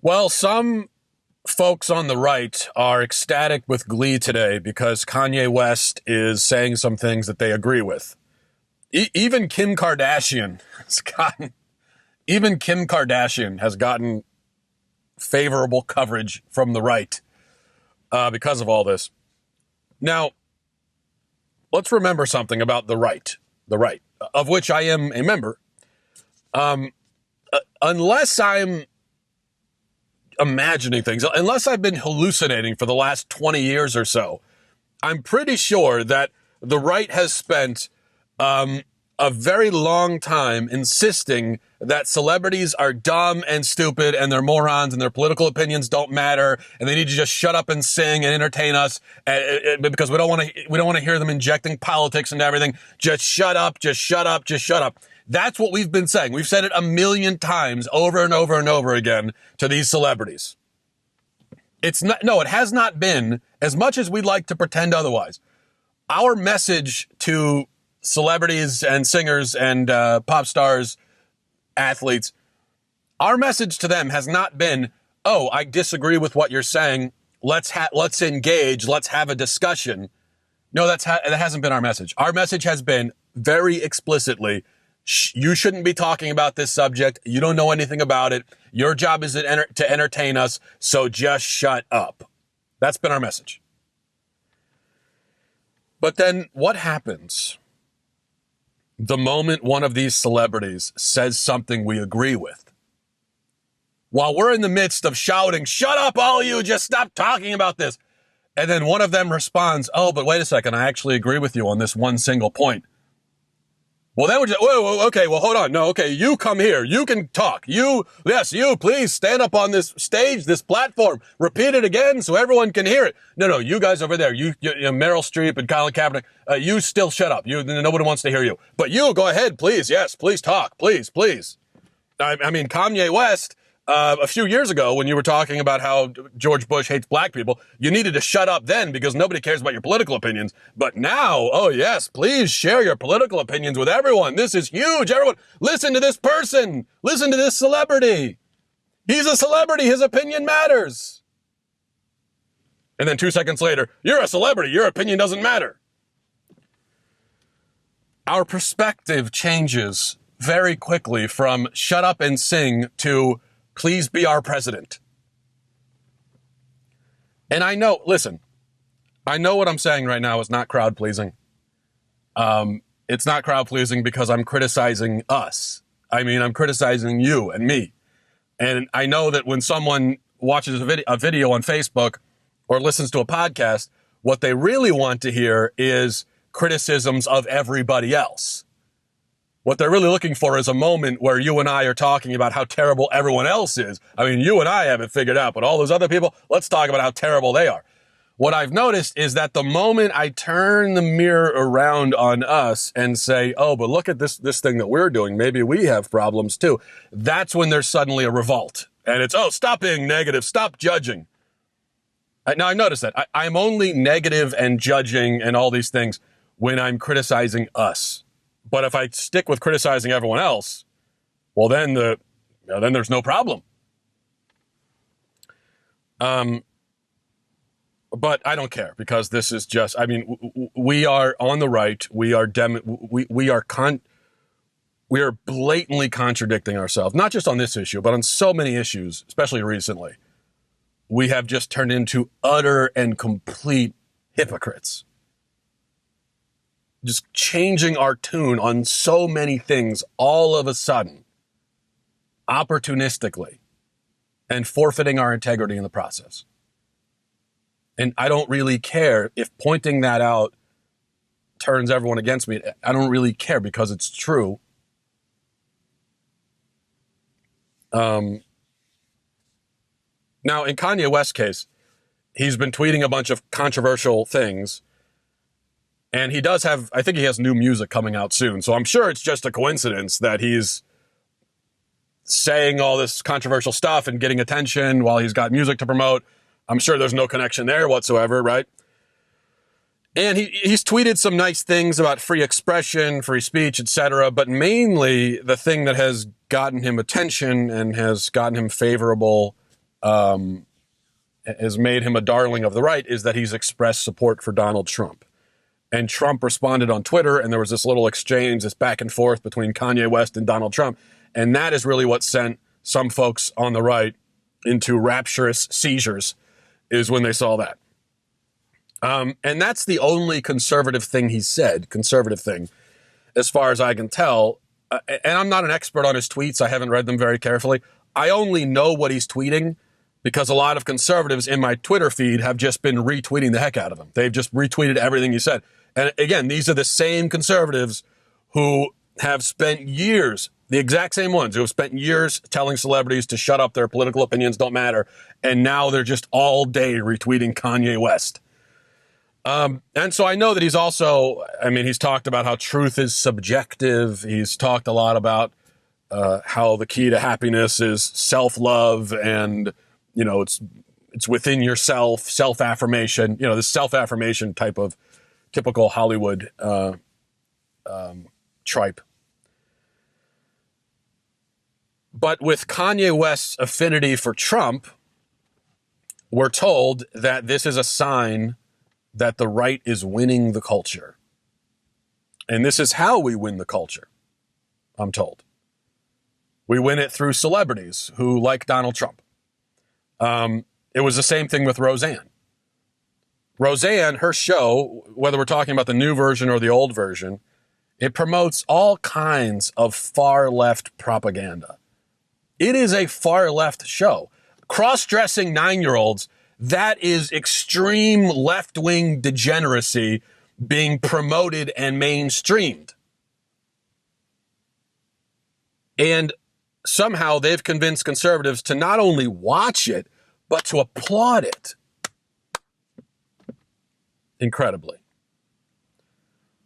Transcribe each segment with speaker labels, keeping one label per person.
Speaker 1: Well, some folks on the right are ecstatic with glee today because Kanye West is saying some things that they agree with. Even Kim Kardashian has gotten favorable coverage from the right because of all this. Now, let's remember something about the right, of which I am a member. Unless I'm imagining things, unless I've been hallucinating for the last 20 years or so, I'm pretty sure that the right has spent a very long time insisting that celebrities are dumb and stupid and they're morons and their political opinions don't matter and they need to just shut up and sing and entertain us because we don't want to hear them injecting politics into everything. Just shut up. That's what we've been saying. We've said it a million times over and over and over again to these celebrities. It has not been, as much as we'd like to pretend otherwise. Our message to celebrities and singers and pop stars, athletes, our message to them has not been, oh, I disagree with what you're saying. Let's engage. Let's have a discussion. No, that hasn't been our message. Our message has been very explicitly, you shouldn't be talking about this subject. You don't know anything about it. Your job is to entertain us, so just shut up. That's been our message. But then what happens the moment one of these celebrities says something we agree with? While we're in the midst of shouting, shut up, all of you, just stop talking about this. And then one of them responds, oh, but wait a second, I actually agree with you on this one single point. Well, then we're just, okay, well, hold on. No, okay, you come here. You can talk. You, please stand up on this stage, this platform. Repeat it again so everyone can hear it. No, you guys over there, you Meryl Streep and Colin Kaepernick, you still shut up. Nobody wants to hear you. But you, go ahead, please. Yes, please talk. Please. I mean, Kanye West, a few years ago when you were talking about how George Bush hates black people, you needed to shut up then because nobody cares about your political opinions. But now, oh yes, please share your political opinions with everyone. This is huge. Everyone, listen to this person. Listen to this celebrity. He's a celebrity. His opinion matters. And then 2 seconds later, you're a celebrity. Your opinion doesn't matter. Our perspective changes very quickly from shut up and sing to please be our president. And I know what I'm saying right now is not crowd pleasing. It's not crowd pleasing because I'm criticizing us. I mean, I'm criticizing you and me. And I know that when someone watches a video on Facebook or listens to a podcast, what they really want to hear is criticisms of everybody else. What they're really looking for is a moment where you and I are talking about how terrible everyone else is. I mean, you and I have it figured out, but all those other people, let's talk about how terrible they are. What I've noticed is that the moment I turn the mirror around on us and say, oh, but look at this thing that we're doing, maybe we have problems too, that's when there's suddenly a revolt. And it's, oh, stop being negative, stop judging. Now, I've noticed that. I'm only negative and judging and all these things when I'm criticizing us. But if I stick with criticizing everyone else, well, then there's no problem. But I don't care because this is just, I mean, we are on the right. We are blatantly contradicting ourselves, not just on this issue, but on so many issues, especially recently. We have just turned into utter and complete hypocrites. Just changing our tune on so many things all of a sudden, opportunistically, and forfeiting our integrity in the process. And I don't really care if pointing that out turns everyone against me. I don't really care because it's true. Now, in Kanye West's case, he's been tweeting a bunch of controversial things. And he does have, I think he has new music coming out soon. So I'm sure it's just a coincidence that he's saying all this controversial stuff and getting attention while he's got music to promote. I'm sure there's no connection there whatsoever, right? And he's tweeted some nice things about free expression, free speech, etc. But mainly the thing that has gotten him attention and has gotten him favorable has made him a darling of the right is that he's expressed support for Donald Trump. And Trump responded on Twitter, and there was this little exchange, this back and forth between Kanye West and Donald Trump. And that is really what sent some folks on the right into rapturous seizures, is when they saw that. And that's the only conservative thing he said, conservative thing, as far as I can tell. And I'm not an expert on his tweets. I haven't read them very carefully. I only know what he's tweeting because a lot of conservatives in my Twitter feed have just been retweeting the heck out of him. They've just retweeted everything he said. And again, these are the same conservatives who have spent years, the exact same ones who have spent years telling celebrities to shut up, their political opinions don't matter. And now they're just all day retweeting Kanye West. And so I know that he's also, he's talked about how truth is subjective. He's talked a lot about how the key to happiness is self-love and, it's within yourself, self-affirmation, this self-affirmation type of typical Hollywood tripe. But with Kanye West's affinity for Trump, we're told that this is a sign that the right is winning the culture. And this is how we win the culture, I'm told. We win it through celebrities who like Donald Trump. It was the same thing with Roseanne. Roseanne, her show, whether we're talking about the new version or the old version, it promotes all kinds of far-left propaganda. It is a far-left show. Cross-dressing 9-year-olds, that is extreme left-wing degeneracy being promoted and mainstreamed. And somehow they've convinced conservatives to not only watch it, but to applaud it. Incredibly.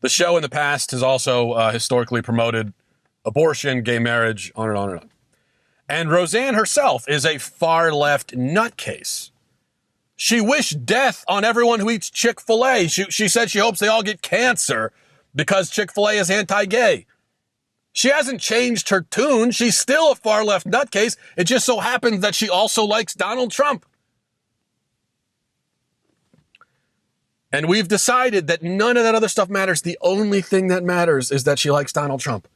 Speaker 1: The show in the past has also historically promoted abortion, gay marriage, on and on and on. And Roseanne herself is a far-left nutcase. She wished death on everyone who eats Chick-fil-A. She said she hopes they all get cancer because Chick-fil-A is anti-gay. She hasn't changed her tune. She's still a far-left nutcase. It just so happens that she also likes Donald Trump. And we've decided that none of that other stuff matters. The only thing that matters is that she likes Donald Trump.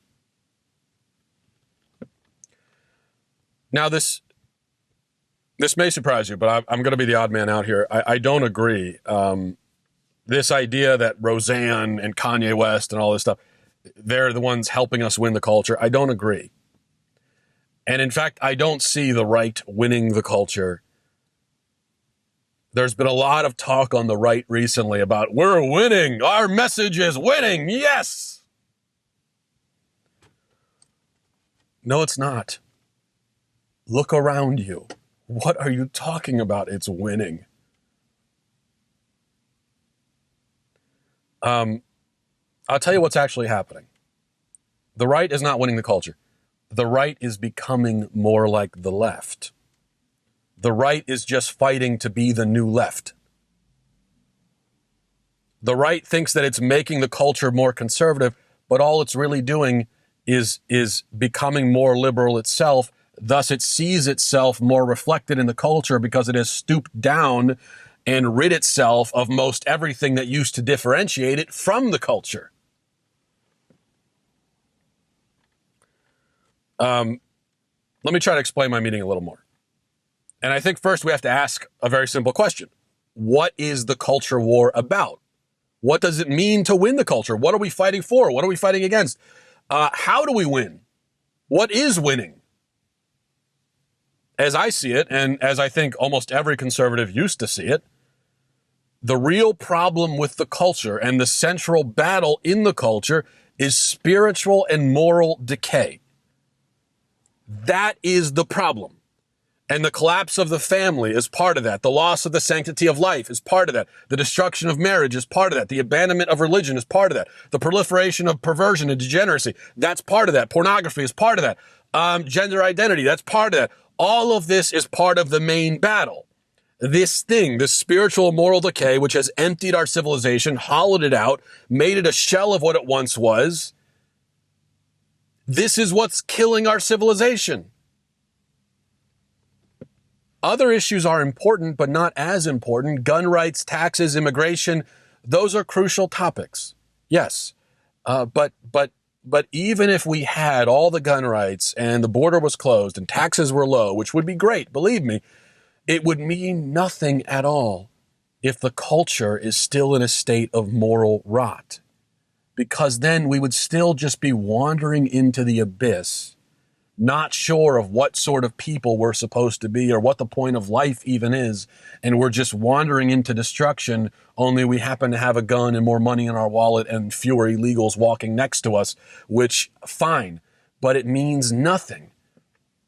Speaker 1: Now, this may surprise you, but I'm going to be the odd man out here. I don't agree. This idea that Roseanne and Kanye West and all this stuff, they're the ones helping us win the culture. I don't agree. And in fact, I don't see the right winning the culture. There's been a lot of talk on the right recently about we're winning. Our message is winning. Yes. No, it's not. Look around you. What are you talking about? It's winning. I'll tell you what's actually happening. The right is not winning the culture. The right is becoming more like the left. The right is just fighting to be the new left. The right thinks that it's making the culture more conservative, but all it's really doing is becoming more liberal itself. Thus, it sees itself more reflected in the culture because it has stooped down and rid itself of most everything that used to differentiate it from the culture. Let me try to explain my meaning a little more. And I think first we have to ask a very simple question. What is the culture war about? What does it mean to win the culture? What are we fighting for? What are we fighting against? How do we win? What is winning? As I see it, and as I think almost every conservative used to see it, the real problem with the culture and the central battle in the culture is spiritual and moral decay. That is the problem. And the collapse of the family is part of that. The loss of the sanctity of life is part of that. The destruction of marriage is part of that. The abandonment of religion is part of that. The proliferation of perversion and degeneracy, that's part of that. Pornography is part of that. Gender identity, that's part of that. All of this is part of the main battle. This thing, this spiritual moral decay, which has emptied our civilization, hollowed it out, made it a shell of what it once was. This is what's killing our civilization. Other issues are important, but not as important. Gun rights, taxes, immigration, those are crucial topics. Yes. But even if we had all the gun rights and the border was closed and taxes were low, which would be great, believe me, it would mean nothing at all if the culture is still in a state of moral rot. Because then we would still just be wandering into the abyss, not sure of what sort of people we're supposed to be or what the point of life even is. And we're just wandering into destruction, only we happen to have a gun and more money in our wallet and fewer illegals walking next to us, which, fine, but it means nothing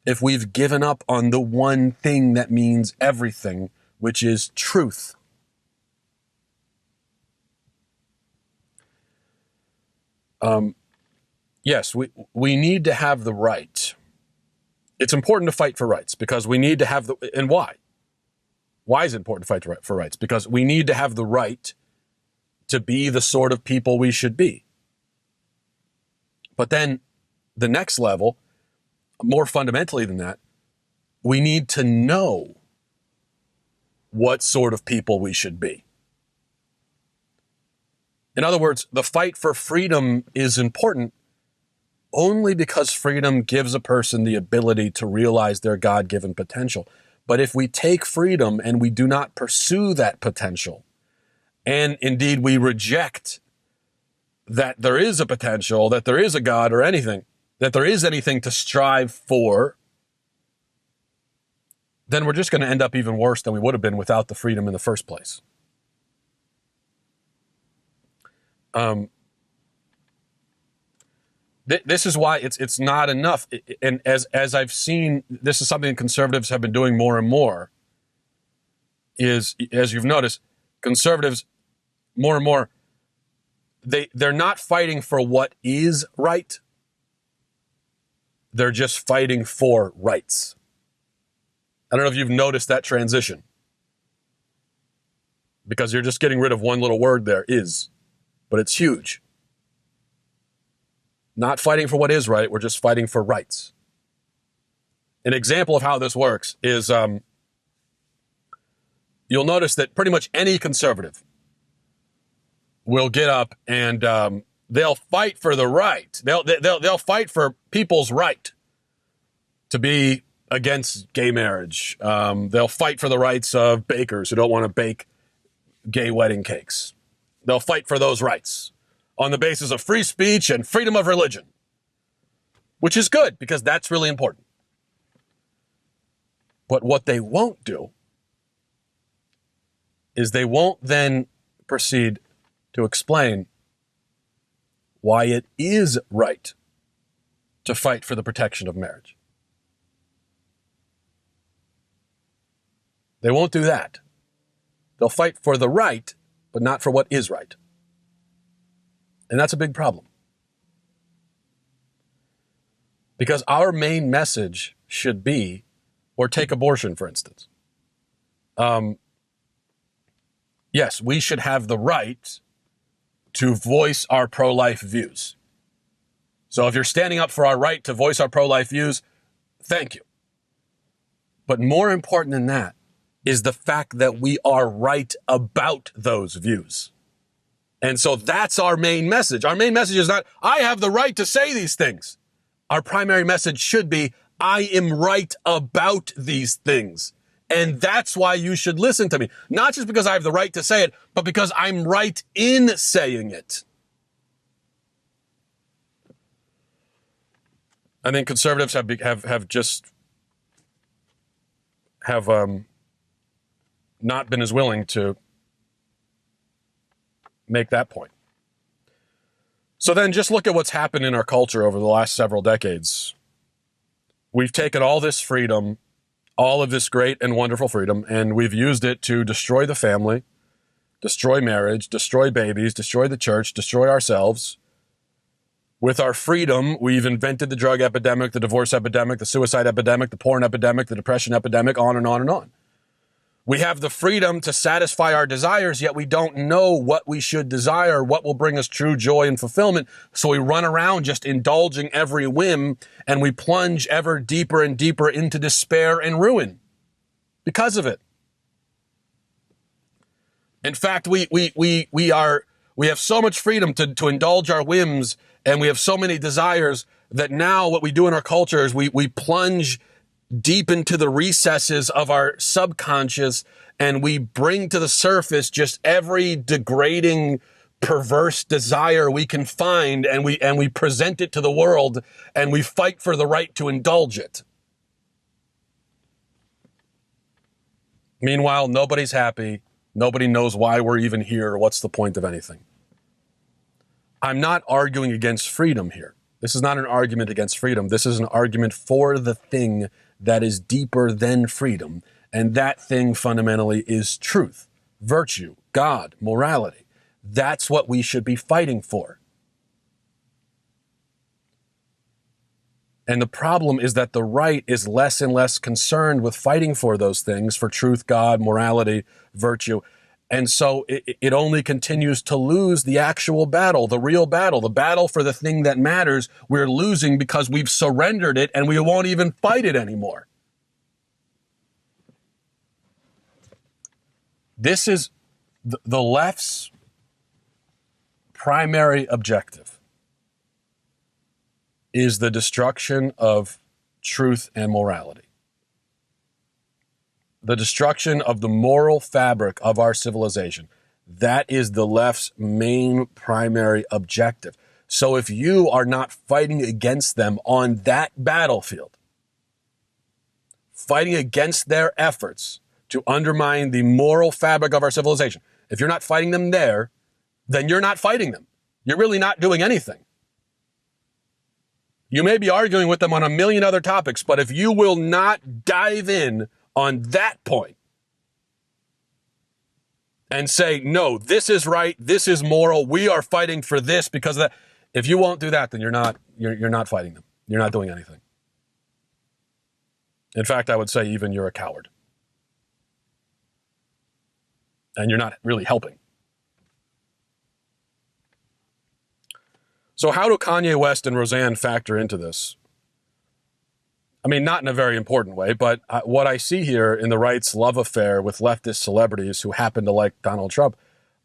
Speaker 1: if we've given up on the one thing that means everything, which is truth. Yes, we need to have the right. It's important to fight for rights because we need to have and why? Why is it important to fight for rights? Because we need to have the right to be the sort of people we should be. But then the next level, more fundamentally than that, we need to know what sort of people we should be. In other words, the fight for freedom is important only because freedom gives a person the ability to realize their God-given potential. But if we take freedom and we do not pursue that potential, and indeed we reject that there is a potential, that there is a God or anything, that there is anything to strive for, then we're just going to end up even worse than we would have been without the freedom in the first place. This is why it's not enough. And as I've seen, this is something conservatives have been doing more and more, is, as you've noticed, conservatives more and more, they're not fighting for what is right. They're just fighting for rights. I don't know if you've noticed that transition, because you're just getting rid of one little word there, is, but it's huge. Not fighting for what is right, we're just fighting for rights. An example of how this works is you'll notice that pretty much any conservative will get up and they'll fight for the right. They'll fight for people's right to be against gay marriage. They'll fight for the rights of bakers who don't want to bake gay wedding cakes. They'll fight for those rights on the basis of free speech and freedom of religion, which is good because that's really important. But what they won't do is they won't then proceed to explain why it is right to fight for the protection of marriage. They won't do that. They'll fight for the right, but not for what is right. And that's a big problem. Because our main message should be, or take abortion, for instance. Yes, we should have the right to voice our pro-life views. So if you're standing up for our right to voice our pro-life views, thank you. But more important than that is the fact that we are right about those views. And so that's our main message. Our main message is not, I have the right to say these things. Our primary message should be, I am right about these things. And that's why you should listen to me. Not just because I have the right to say it, but because I'm right in saying it. I think conservatives have not been as willing to make that point. So then just look at what's happened in our culture over the last several decades. We've taken all this freedom, all of this great and wonderful freedom, and we've used it to destroy the family, destroy marriage, destroy babies, destroy the church, destroy ourselves. With our freedom, we've invented the drug epidemic, the divorce epidemic, the suicide epidemic, the porn epidemic, the depression epidemic, on and on and on. We have the freedom to satisfy our desires, yet we don't know what we should desire, what will bring us true joy and fulfillment. So we run around just indulging every whim, and we plunge ever deeper and deeper into despair and ruin because of it. In fact, we have so much freedom to indulge our whims, and we have so many desires that now what we do in our culture is we plunge deep into the recesses of our subconscious, and we bring to the surface just every degrading, perverse desire we can find, and we present it to the world, and we fight for the right to indulge it. Meanwhile, nobody's happy. Nobody knows why we're even here or what's the point of anything. I'm not arguing against freedom here. This is not an argument against freedom. This is an argument for the thing that is deeper than freedom. And that thing fundamentally is truth, virtue, God, morality. That's what we should be fighting for. And the problem is that the right is less and less concerned with fighting for those things, for truth, God, morality, virtue. And so it only continues to lose the actual battle, the real battle, the battle for the thing that matters. We're losing because we've surrendered it and we won't even fight it anymore. This is the left's primary objective, is the destruction of truth and morality. The destruction of the moral fabric of our civilization. That is the left's main primary objective. So if you are not fighting against them on that battlefield, fighting against their efforts to undermine the moral fabric of our civilization, if you're not fighting them there, then you're not fighting them. You're really not doing anything. You may be arguing with them on a million other topics, but if you will not dive in on that point and say, no, this is right, this is moral, we are fighting for this because of that. If you won't do that, then you're not fighting them. You're not doing anything. In fact, I would say even you're a coward. And you're not really helping. So how do Kanye West and Roseanne factor into this? I mean, not in a very important way, but what I see here in the right's love affair with leftist celebrities who happen to like Donald Trump,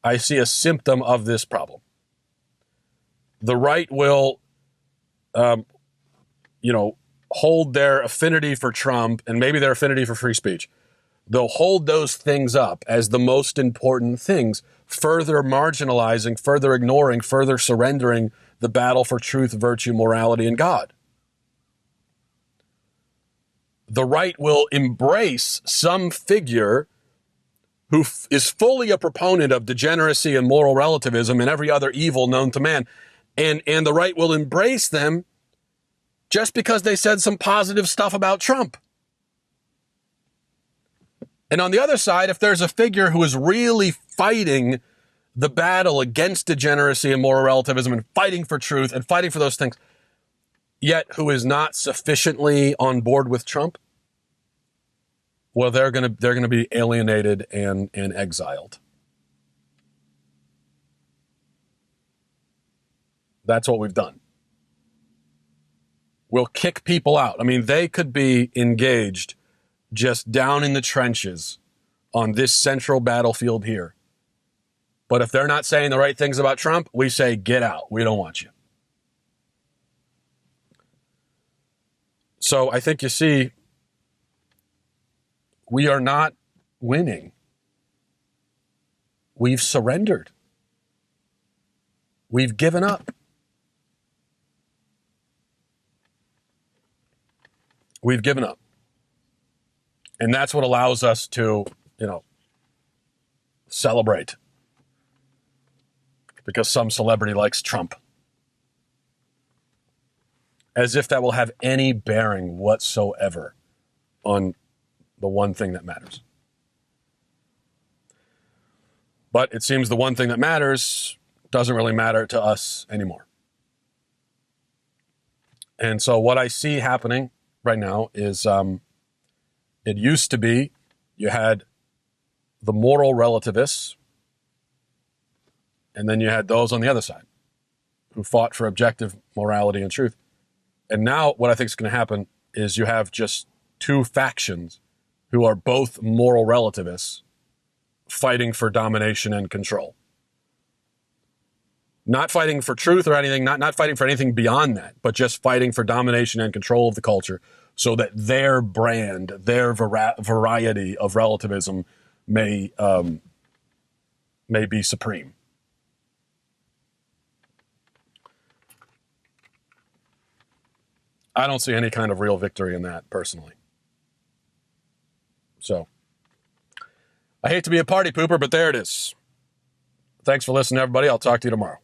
Speaker 1: I see a symptom of this problem. The right will, hold their affinity for Trump and maybe their affinity for free speech. They'll hold those things up as the most important things, further marginalizing, further ignoring, further surrendering the battle for truth, virtue, morality, and God. The right will embrace some figure who is fully a proponent of degeneracy and moral relativism and every other evil known to man. And the right will embrace them just because they said some positive stuff about Trump. And on the other side, if there's a figure who is really fighting the battle against degeneracy and moral relativism and fighting for truth and fighting for those things, yet who is not sufficiently on board with Trump, well, they're gonna be alienated and exiled. That's what we've done. We'll kick people out. I mean, they could be engaged just down in the trenches on this central battlefield here. But if they're not saying the right things about Trump, we say, get out. We don't want you. So I think you see, we are not winning. We've surrendered. We've given up. We've given up. And that's what allows us to, celebrate. Because some celebrity likes Trump. As if that will have any bearing whatsoever on the one thing that matters. But it seems the one thing that matters doesn't really matter to us anymore. And so what I see happening right now is it used to be you had the moral relativists, and then you had those on the other side who fought for objective morality and truth. And now what I think is going to happen is you have just two factions who are both moral relativists fighting for domination and control. Not fighting for truth or anything, not fighting for anything beyond that, but just fighting for domination and control of the culture so that their brand, their variety of relativism may be supreme. I don't see any kind of real victory in that, personally. So, I hate to be a party pooper, but there it is. Thanks for listening, everybody. I'll talk to you tomorrow.